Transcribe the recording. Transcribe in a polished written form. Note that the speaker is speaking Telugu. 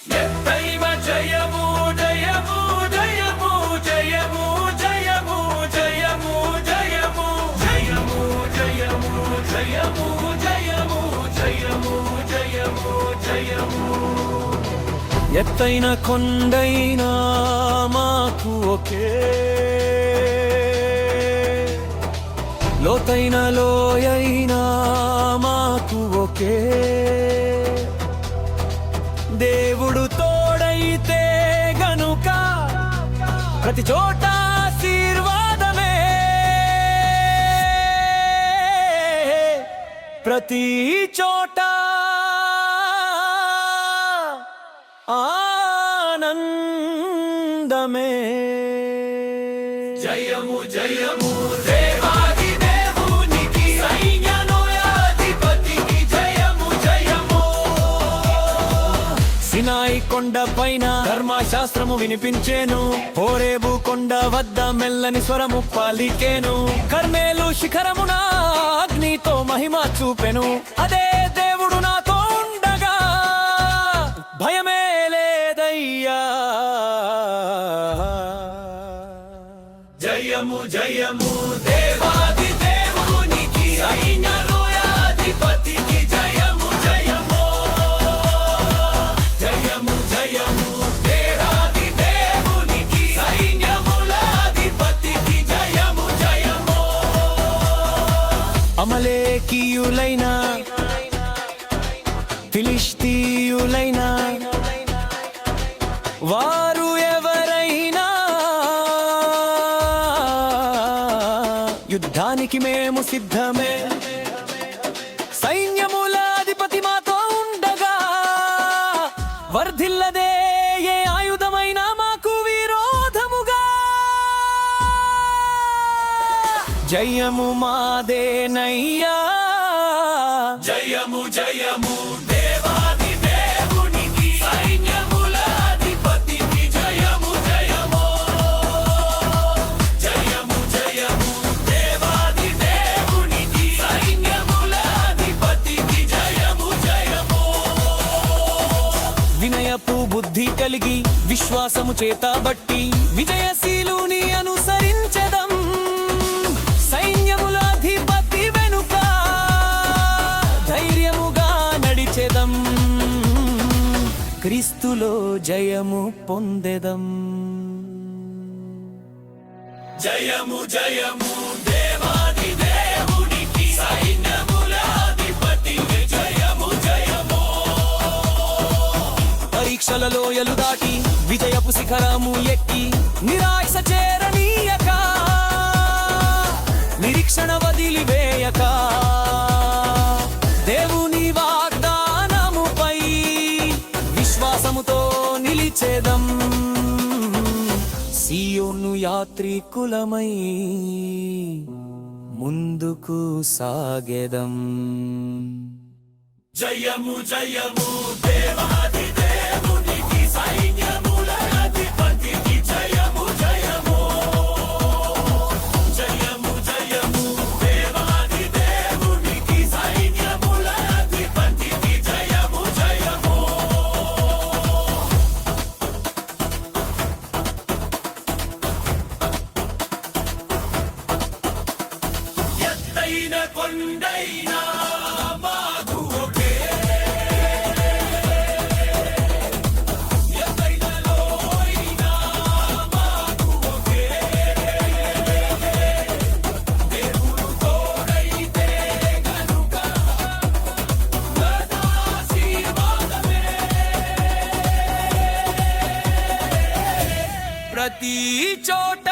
ఎత్తైన జయము జయము జయము జయము జయము జయము జయము జయము జయము జయము జయము జయము జయము జయము ఎత్తైన కొండైనా మాకు ఒకే, లోతైన లోయైనా మాకు ఒకే. దేవుడు తోడైతే గనుక ప్రతి చోట ఆశీర్వాదమే, ప్రతి చోట ఆనందమే. జయము జయము దేవాది దేవునికి, సైన్యాధిపతికి జయము జయము. సినాయి కొండ పైన ధర్మశాస్త్రము వినిపించేను, హోరేబు కొండ వద్ద మెల్లని స్వరము పలికేను. కర్మేలు శిఖరమున అగ్నితో మహిమ చూపెను, అదే దేవుడు నాతో ఉండగా భయమే లేదయ్యా. జయము జయము దేవాది దేవునికి, సైన్యాధిపతికి జయము జయము. జయము జయము దేవాది దేవునికి, సైన్యములాధిపతికి జయము జయము. అమలేకీయులైన ఫిలిష్తీయులైన వారు ఎవరైనా యుద్ధానికి మేము సిద్ధమే. సైన్యముల అధిపతి మాతో ఉండగా వర్ధిల్లదే ఏ ఆయుధమైనా మాకు విరోధముగా. జయము మాదేనయ్యా. జయము జయము దేవాది దేవునికి, సైన్యముల అధిపతికి జయము జయము. జయము జయము దేవాది దేవునికి, సైన్యముల అధిపతికి జయము జయము. వినయపు బుద్ధి కలిగి విశ్వాసము చేత బట్టి విజయశీలుని అనుసరించెదం. సైన్యముల అధిపతి వెనుక ధైర్యముగా నడిచెదం. క్రీస్తులో జయము పొందెదం. జయము జయము దేవాది దేవునికి, సైన్యముల అధిపతికి జయము జయము. పరీక్షలలో ఎలు దాటి విజయపు శిఖరము ఎక్కి నిరాశ చేరనీయక, నిరీక్షణ వదిలివేయక, దేవుని వాగ్దానముపై విశ్వాసముతో నిలిచేదం. సియోను యాత్రికులమై ముందుకు సాగెదం. జయము జయము దేవాది దేవునికి, సైన్యముల అధిపతికి జయము జయము. జయము జయము దేవాది దేవునికి, సైన్యముల అధిపతికి జయము జయము. ఎత్తైన కొండైనా మాకు ఒకే, ఎత్తైన లోయైనా మాకు ఒకే. దేవుడు తోడైతే గనుక ఆశీర్వాదమే, ప్రతి చోట